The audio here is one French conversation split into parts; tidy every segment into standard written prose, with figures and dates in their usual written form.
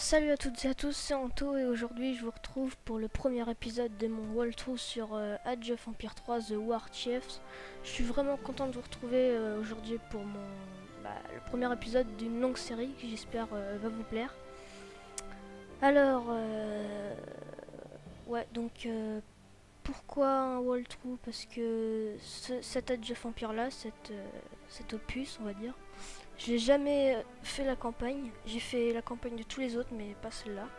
Salut à toutes et à tous, c'est Anto et aujourd'hui je vous retrouve pour le premier épisode de mon walkthrough sur Age of Empires 3 The War Chiefs. Je suis vraiment content de vous retrouver aujourd'hui pour le premier épisode d'une longue série qui j'espère va vous plaire. Alors, pourquoi un walkthrough? Parce que cet Age of Empires là, cet opus on va dire, j'ai jamais fait la campagne. J'ai fait la campagne de tous les autres, mais pas celle-là.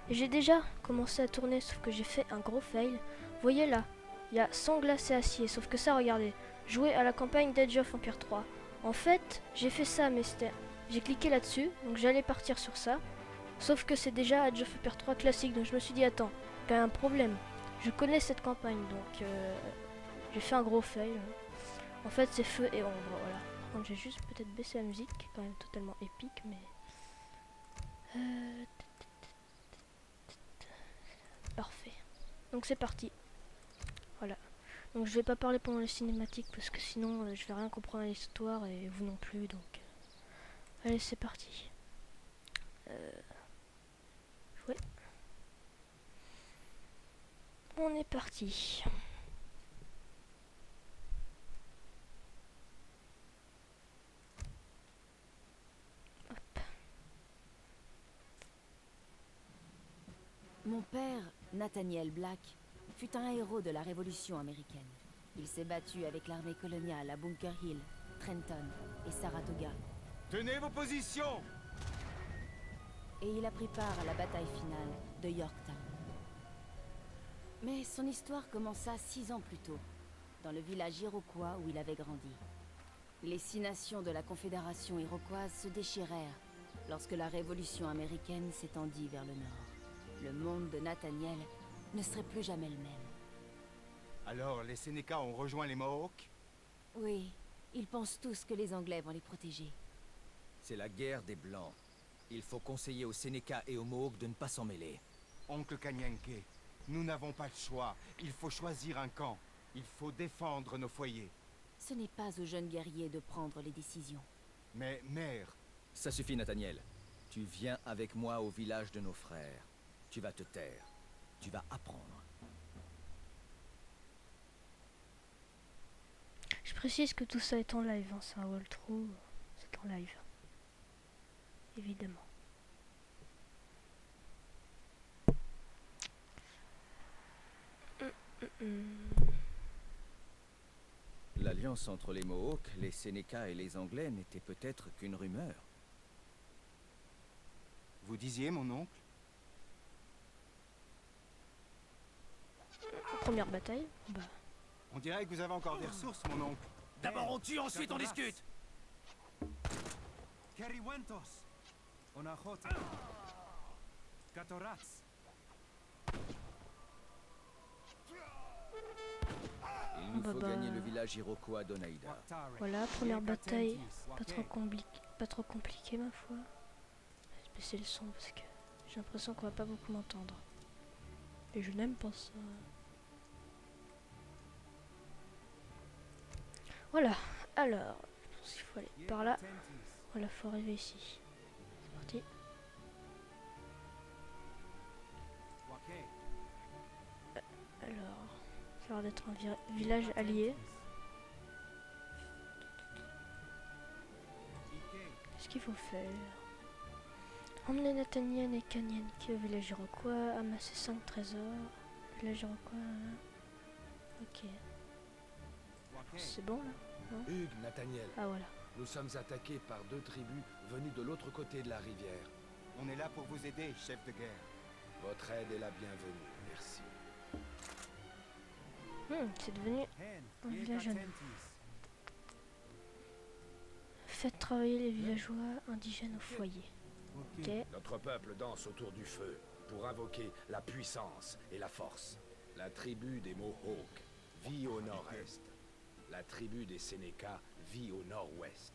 Et j'ai déjà commencé à tourner, sauf que j'ai fait un gros fail. Vous voyez là, il y a sang, glace et acier. Sauf que ça, regardez, jouer à la campagne d'Age of Empires 3. En fait, j'ai fait ça, mais j'ai cliqué là-dessus, donc j'allais partir sur ça. Sauf que c'est déjà Age of Empires 3 classique, donc je me suis dit, attends, il y a un problème. Je connais cette campagne, donc j'ai fait un gros fail. En fait, c'est feu et ombre, voilà. Par contre, j'ai juste peut-être baissé la musique, qui est quand même totalement épique, mais... Parfait. Donc c'est parti. Voilà. Donc je vais pas parler pendant les cinématiques, parce que sinon je vais rien comprendre à l'histoire, et vous non plus, donc... Allez, c'est parti. Ouais. On est parti. Mon père, Nathaniel Black, fut un héros de la Révolution américaine. Il s'est battu avec l'armée coloniale à Bunker Hill, Trenton et Saratoga. Tenez vos positions! Et il a pris part à la bataille finale de Yorktown. Mais son histoire commença 6 ans plus tôt, dans le village iroquois où il avait grandi. Les 6 nations de la Confédération iroquoise se déchirèrent lorsque la Révolution américaine s'étendit vers le nord. Le monde de Nathaniel ne serait plus jamais le même. Alors, les Sénécas ont rejoint les Mohawks? Oui, ils pensent tous que les Anglais vont les protéger. C'est la guerre des Blancs. Il faut conseiller aux Sénécas et aux Mohawks de ne pas s'en mêler. Oncle Kanyenke, nous n'avons pas le choix. Il faut choisir un camp. Il faut défendre nos foyers. Ce n'est pas aux jeunes guerriers de prendre les décisions. Mais, mère... Ça suffit, Nathaniel. Tu viens avec moi au village de nos frères. Tu vas te taire. Tu vas apprendre. Je précise que tout ça est en live, hein. C'est un walkthrough, c'est en live. Évidemment. L'alliance entre les Mohawks, les Sénécas et les Anglais n'était peut-être qu'une rumeur. Vous disiez, mon oncle? Première bataille, bah... On dirait que vous avez encore des ressources, mon oncle. D'abord on tue, ensuite on discute. Keriwentos, Onajote, Katorats. Il nous faut gagner le village iroquois d'Oneida. Voilà, première bataille, pas trop compliqué ma foi. Je vais baisser le son parce que j'ai l'impression qu'on va pas beaucoup m'entendre. Et je n'aime pas ça. Voilà, alors, je pense qu'il faut aller par là. Voilà, faut arriver ici. C'est parti. Alors, ça a l'air d'être un village allié. Qu'est-ce qu'il faut faire? Emmener Nathaniel et Kanyenke au village iroquois, amasser 5 trésors. Village iroquois. Ok. C'est bon là? Non? Hugues, Nathaniel, Ah voilà. nous sommes attaqués par 2 tribus venues de l'autre côté de la rivière. On est là pour vous aider, chef de guerre. Votre aide est la bienvenue, merci. C'est devenu un village à nous. Faites travailler les villageois indigènes au foyer. Ok. Notre peuple danse autour du feu pour invoquer la puissance et la force. La tribu des Mohawks vit au nord-est. La tribu des Sénécas vit au nord-ouest.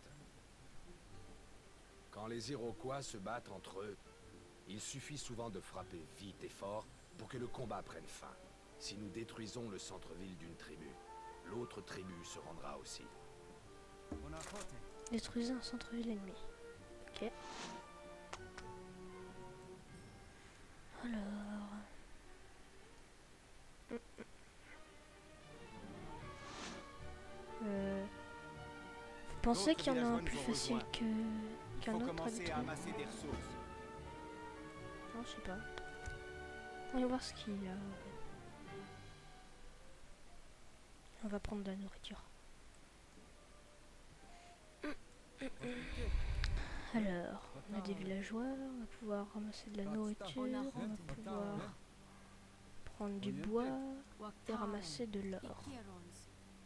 Quand les Iroquois se battent entre eux, il suffit souvent de frapper vite et fort pour que le combat prenne fin. Si nous détruisons le centre-ville d'une tribu, l'autre tribu se rendra aussi. Détruisez un centre-ville ennemi. Ok. Alors... Vous pensez qu'il y en a un plus facile Il qu'un faut autre commencer à habituel? amasser des ressources. Non, je sais pas. On va voir ce qu'il y a. On va prendre de la nourriture. Alors, on a des villageois, on va pouvoir ramasser de la nourriture, on va pouvoir prendre du bois et ramasser de l'or.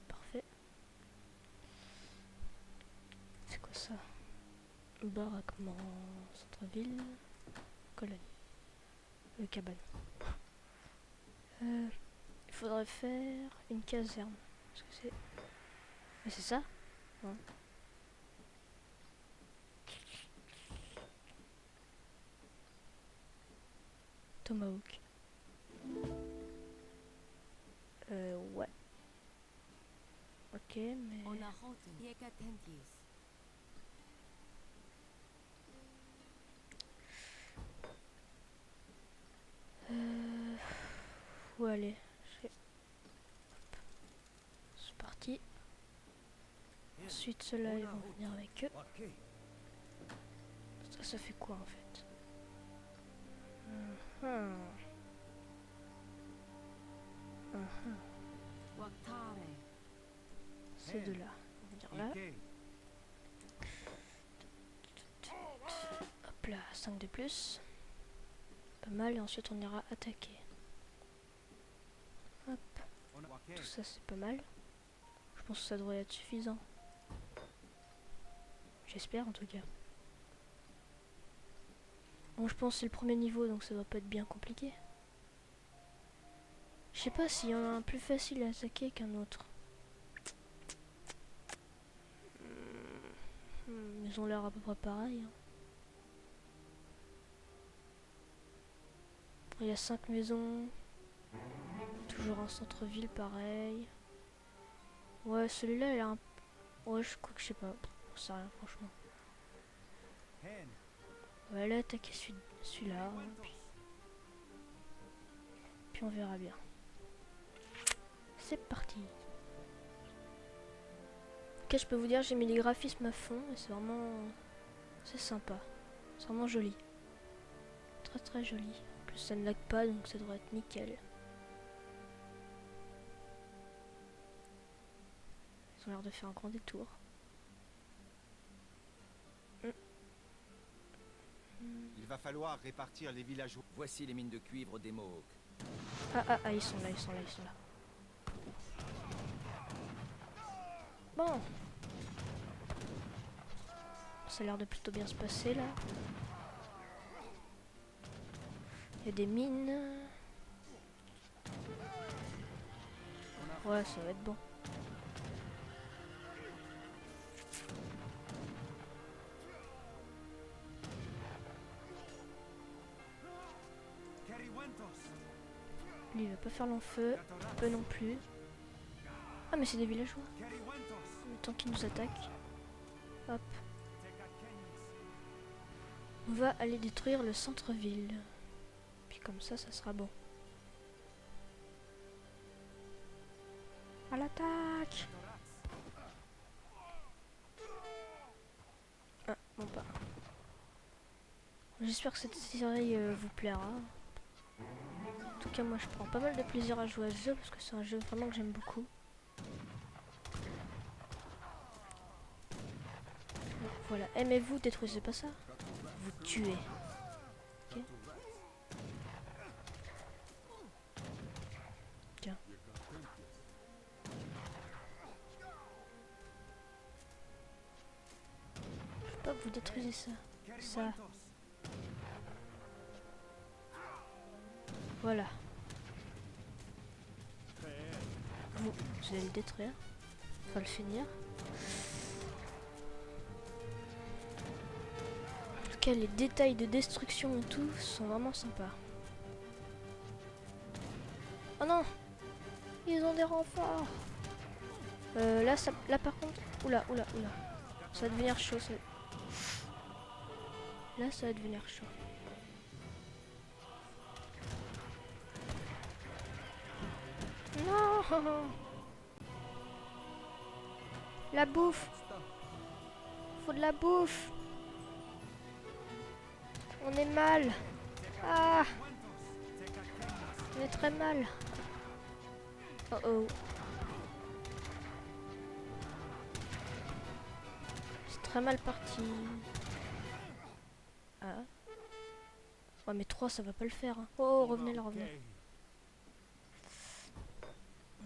Parfait. C'est quoi ça? Baraquement, centre-ville, colonie, cabane. Il faudrait faire une caserne. Est-ce que c'est... Mais c'est ça? Ouais. Tomahawk. Ouais. Ok, mais... Où aller? C'est parti. Ensuite, ceux-là, ils vont venir avec eux. Ça fait quoi en fait? Ces deux-là. On va dire là. Hop là, 5 de plus. Pas mal, et ensuite on ira attaquer. Hop. Tout ça c'est pas mal. Je pense que ça devrait être suffisant. J'espère en tout cas. Bon, je pense que c'est le premier niveau donc ça doit pas être bien compliqué. Je sais pas s'il y en a un plus facile à attaquer qu'un autre. Ils ont l'air à peu près pareils. Hein. Il y a 5 maisons. Toujours un centre-ville pareil. Ouais, celui-là il a un... Ouais, je crois que je sais pas. Je sais rien franchement. On va aller attaquer celui-là. Hein, puis on verra bien. C'est parti. Ok, je peux vous dire, j'ai mis les graphismes à fond et c'est vraiment... C'est sympa. C'est vraiment joli. Très très joli. En plus ça ne lag pas donc ça devrait être nickel. Ils ont l'air de faire un grand détour. Il va falloir répartir les villageois. Voici les mines de cuivre des Mohawks. Ah, ils sont là. Bon. Ça a l'air de plutôt bien se passer là. Il y a des mines. Ouais, ça va être bon. Lui il va pas faire long feu, eux non plus. Ah mais c'est des villageois. Le temps qu'ils nous attaquent. Hop. On va aller détruire le centre-ville. Puis comme ça sera bon. À l'attaque! Ah, bon pas. J'espère que cette série vous plaira. En tout cas, moi je prends pas mal de plaisir à jouer à ce jeu parce que c'est un jeu vraiment que j'aime beaucoup. Donc, voilà, aimez-vous détruisez pas ça. Vous tuez. Ok. Tiens. Je veux pas que vous détruisez ça. Ça. Voilà. Vous allez le détruire. Enfin le finir. En tout cas les détails de destruction et tout sont vraiment sympas. Oh non! Ils ont des renforts! Là par contre... Oula. Ça va devenir chaud. Là ça va devenir chaud. Non. La bouffe. Faut de la bouffe. On est mal. Ah. On est très mal. Oh oh. C'est très mal parti. Ah. Ouais mais 3 ça va pas le faire. Hein. Oh revenez là, revenez.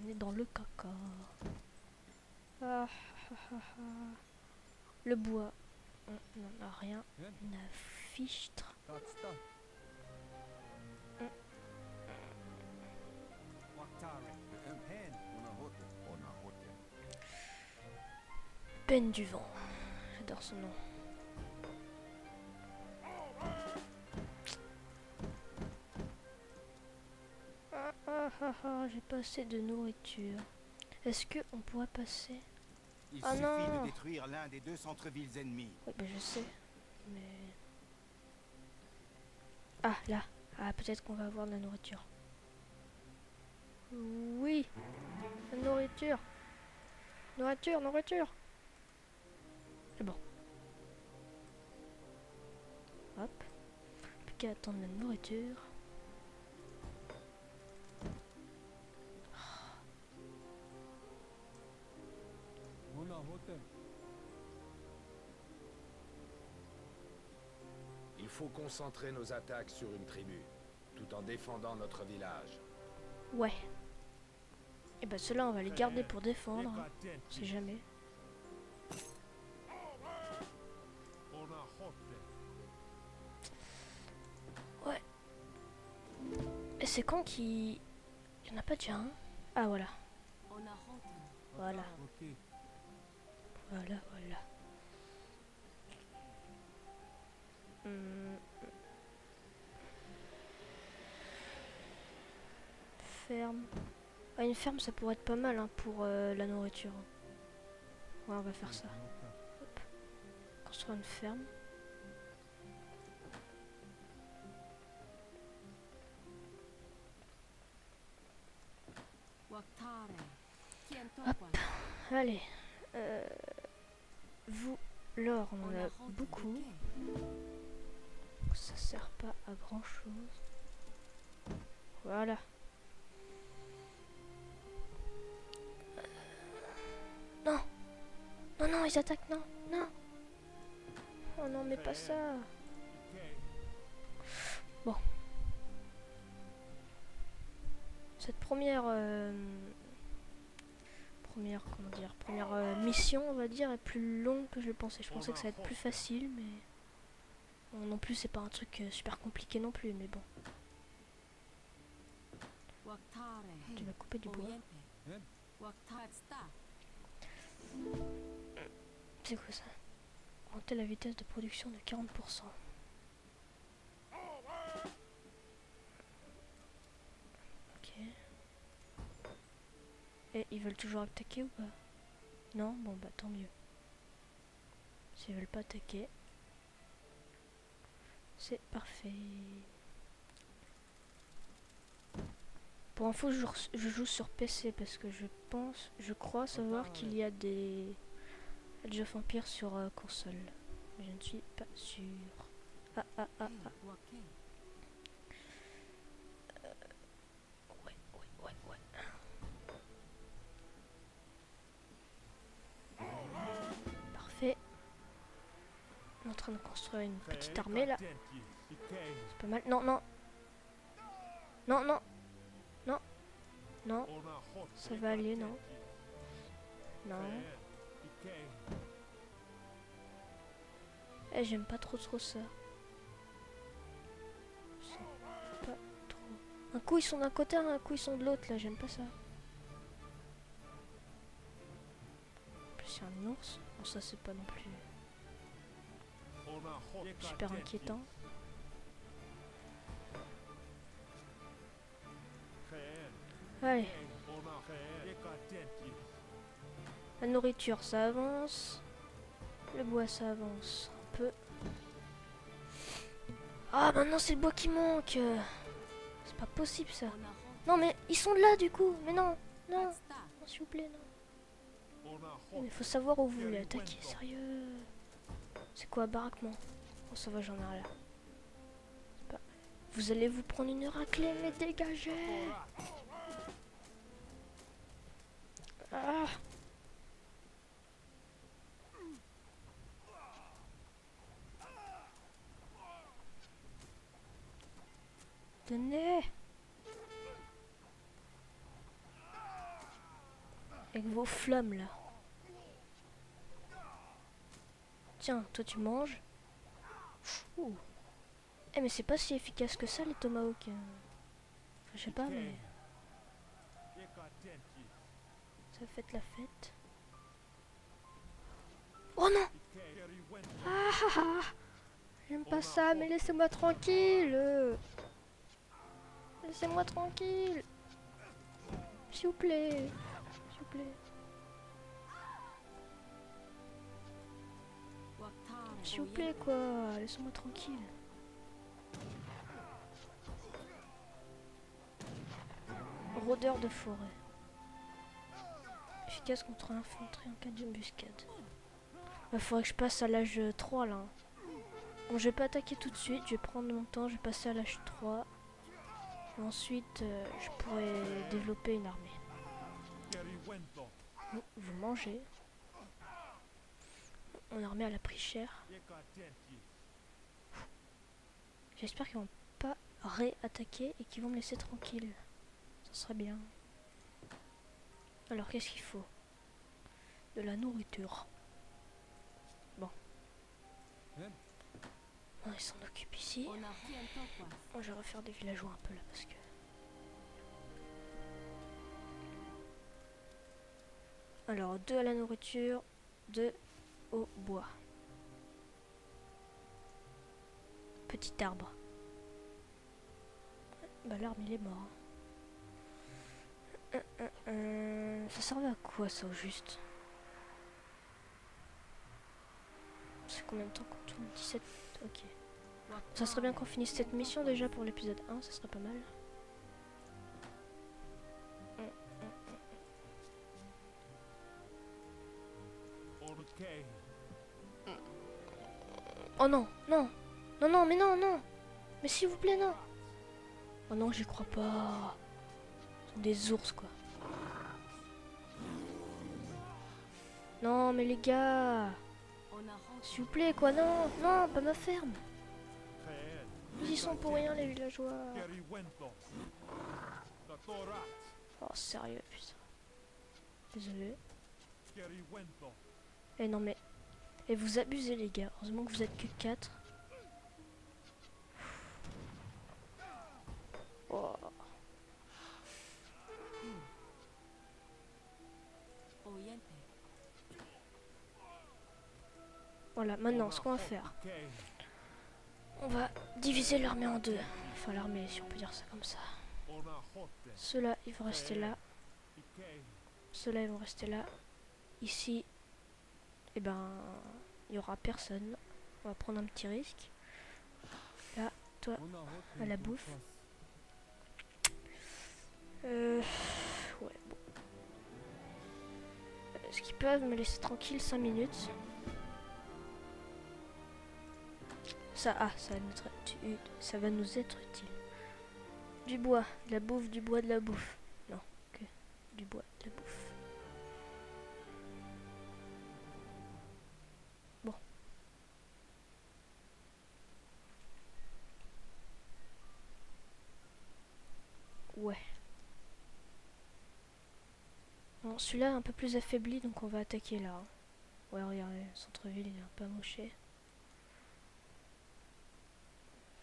On est dans le caca. Ah, ah, ah, ah. Le bois. On n'en a rien. Une fichtre. Peine du vent. J'adore ce nom. Ah, ah, ah, ah, j'ai pas assez de nourriture. Est-ce que on pourrait passer? Il Ah suffit non. de détruire l'un des 2 centres-villes ennemis. Oui, bah je sais. Mais... Ah, là. Ah, peut-être qu'on va avoir de la nourriture. Oui. La nourriture. Nourriture, nourriture. C'est bon. Hop. Plus qu'à attendre la nourriture. Il faut concentrer nos attaques sur une tribu, tout en défendant notre village. Ouais. Et bah ceux-là, on va les garder pour défendre. Hein. On sait jamais. Ouais. Et c'est quand qu'il... Il y en a pas déjà un? Ah voilà. Voilà. Voilà, voilà. Ferme. Ah, une ferme, ça pourrait être pas mal hein, pour la nourriture. Ouais, on va faire ça. Hop. Construire une ferme. Hop. Allez. Vous, l'or, on en a beaucoup. Ça sert pas à grand chose. Voilà. Non. Non, non, ils attaquent, non. Non. Oh non, mais pas ça. Bon. Cette première... première mission, on va dire, est plus longue que je le pensais. Je pensais que ça allait être plus facile, mais... Bon, non plus, c'est pas un truc super compliqué non plus, mais bon. Tu vas couper du bois. C'est quoi ça? Augmenter la vitesse de production de 40%. Ok. Et ils veulent toujours attaquer ou pas? Non? Bon bah tant mieux. S'ils veulent pas attaquer, c'est parfait. Pour info, je joue sur PC parce que je crois savoir qu'il y a des Age of Empires sur console. Mais je ne suis pas sûre. Ah ah ah ah. Ouais, ouais, ouais, ouais. Parfait. On est en train de construire une petite armée là. C'est pas mal. Non, non. Non, non. Non. Non. Ça va aller, non. Non. Eh, j'aime pas trop ça. C'est pas trop. Un coup ils sont d'un côté, un coup ils sont de l'autre là, j'aime pas ça. En plus c'est un ours. Bon ça c'est pas non plus super inquiétant. Allez. La nourriture ça avance. Le bois ça avance un peu. Ah maintenant c'est le bois qui manque. C'est pas possible ça. Non, mais ils sont là, du coup. Mais non, non. Non, s'il vous plaît, non. Mais faut savoir où vous voulez attaquer, sérieux. C'est quoi, baraquement? Oh, ça va, j'en ai rien. C'est pas... Vous allez vous prendre une raclée, mais dégagez. Ah. Tenez. Avec vos flammes, là. Tiens, toi tu manges. Ouh. Eh mais c'est pas si efficace que ça les tomahawks. Enfin, je sais pas mais ça fait la fête. Oh non. Ah, ah, ah. J'aime pas ça mais laissez-moi tranquille. Laissez-moi tranquille. S'il vous plaît. S'il vous plaît. S'il vous plaît quoi, laissez-moi tranquille. Rôdeur de forêt. Efficace contre l'infanterie en cas d'embuscade. Il faudrait que je passe à l'âge 3 là. Bon, je vais pas attaquer tout de suite, je vais prendre mon temps, je vais passer à l'âge 3. Et ensuite, je pourrais développer une armée. Vous mangez. Mon armée elle a pris cher. J'espère qu'ils vont pas réattaquer et qu'ils vont me laisser tranquille. Ça serait bien. Alors qu'est-ce qu'il faut? De la nourriture. Bon. Bon, ils s'en occupent ici. Moi je vais refaire des villageois un peu là parce que... Alors 2 à la nourriture, 2 au bois. Petit arbre. Bah l'arbre il est mort. Ça servait à quoi ça au juste? C'est combien de temps qu'on tourne? 17. Ok. Ça serait bien qu'on finisse cette mission déjà pour l'épisode 1, ça serait pas mal. Oh non, non, non, non, mais non, non. Mais s'il vous plaît, non. Oh non, j'y crois pas. Ce sont des ours, quoi. Non, mais les gars. S'il vous plaît, quoi, non, non, pas ma ferme. Ils y sont pour rien, les villageois. Oh, sérieux, putain. Désolé. Eh non, mais... Et vous abusez, les gars. Heureusement que vous êtes que 4. Oh. Voilà, maintenant, ce qu'on va faire, on va diviser l'armée en deux. Enfin, l'armée, si on peut dire ça comme ça. Ceux-là, ils vont rester là. Ceux-là, ils vont rester là. Ici, eh ben, il n'y aura personne. On va prendre un petit risque. Là, toi, à la bouffe. Ouais, bon. Est-ce qu'ils peuvent me laisser tranquille 5 minutes? Ça, ça va nous être utile. Du bois, de la bouffe, du bois, de la bouffe. Non, que du bois, de la bouffe. Bon. Ouais. Bon, celui-là est un peu plus affaibli, donc on va attaquer là. Hein. Ouais, regardez, le centre-ville il est un peu amoché.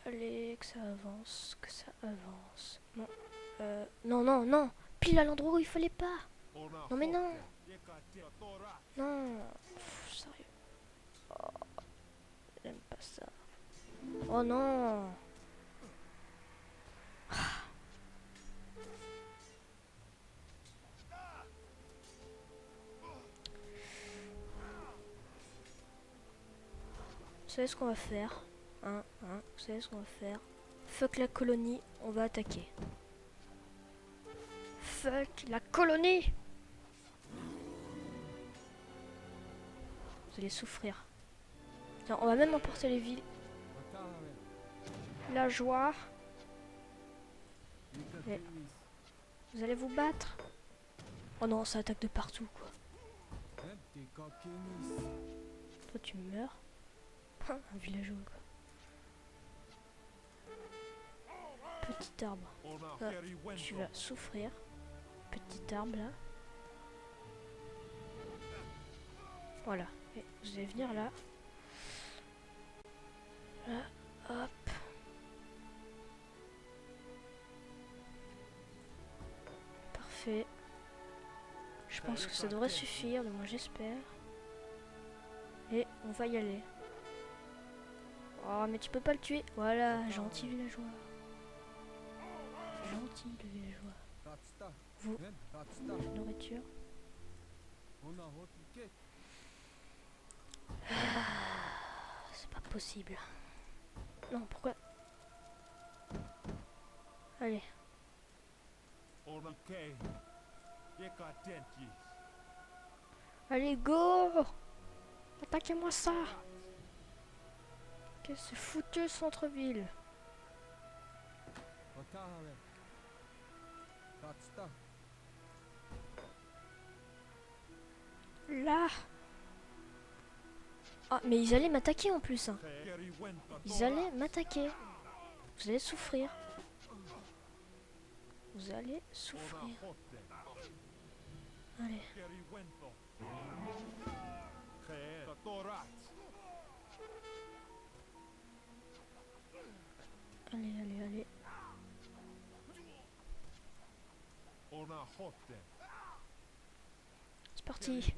Allez, que ça avance, que ça avance. Non, non, non, non. Pile à l'endroit où il fallait pas. Non mais non. Non. Pff, sérieux. Oh, j'aime pas ça. Oh non. Vous savez ce qu'on va faire? Vous savez ce qu'on va faire? Fuck la colonie, on va attaquer. Fuck la colonie. Vous allez souffrir. Tiens, on va même emporter les villageois. Et vous allez vous battre. Oh non, ça attaque de partout quoi. Toi tu meurs. Un villageois quoi. Petit arbre. Là, tu vas souffrir. Petit arbre là. Voilà. Et vous allez venir là. Là, hop. Parfait. Je pense que ça devrait suffire, du moins j'espère. Et on va y aller. Oh mais tu peux pas le tuer. Voilà, gentil villageois. Gentil le villageois. Vous, nourriture. C'est pas possible. Non, pourquoi? Allez. Allez, go! Attaquez-moi ça! Qu'est-ce que c'est foutu centre-ville? Là! Ah, mais ils allaient m'attaquer en plus. Hein. Ils allaient m'attaquer. Vous allez souffrir. Vous allez souffrir. Allez. Allez, allez, allez. C'est parti.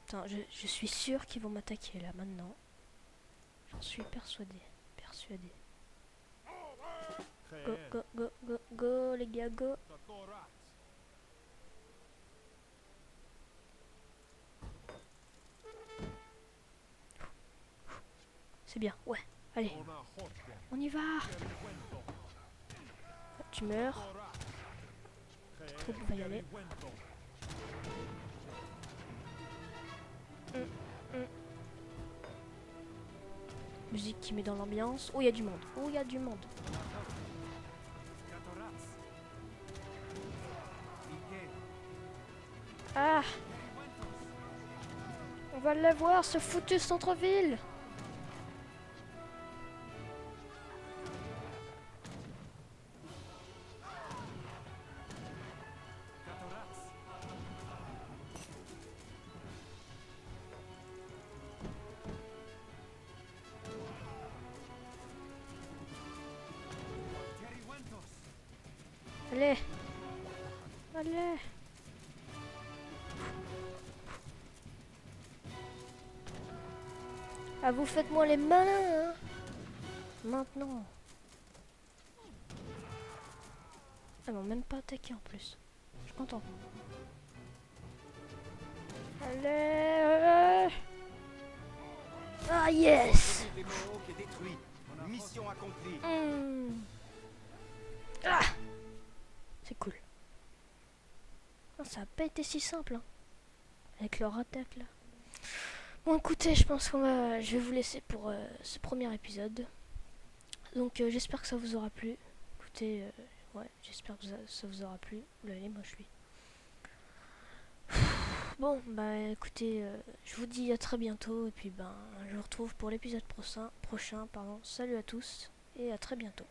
Attends, je suis sûr qu'ils vont m'attaquer là maintenant. J'en suis persuadé. Persuadé. Go, go, go, go, go, les gars, go. C'est bien, ouais. Allez. On y va. Tu meurs. Tes troupes vont y aller. Musique qui met dans l'ambiance. Oh, il y a du monde. Oh, il y a du monde. Ah! On va l'avoir, ce foutu centre-ville! Allez! Allez! Ah, vous faites-moi les malins, hein? Maintenant. Ils m'ont même pas attaqué en plus. Je suis content. Allez! Ah, yes! Les Mohawks est détruit. Mission accomplie. Ah! C'est cool. Ah, ça a pas été si simple, hein, avec leur attaque là. Bon, écoutez, je pense je vais vous laisser pour ce premier épisode. Donc j'espère que ça vous aura plu. Écoutez, ouais, j'espère que ça vous aura plu. Vous l'avez, moi je suis. Bon, bah écoutez, je vous dis à très bientôt et puis ben je vous retrouve pour l'épisode prochain. Salut à tous et à très bientôt.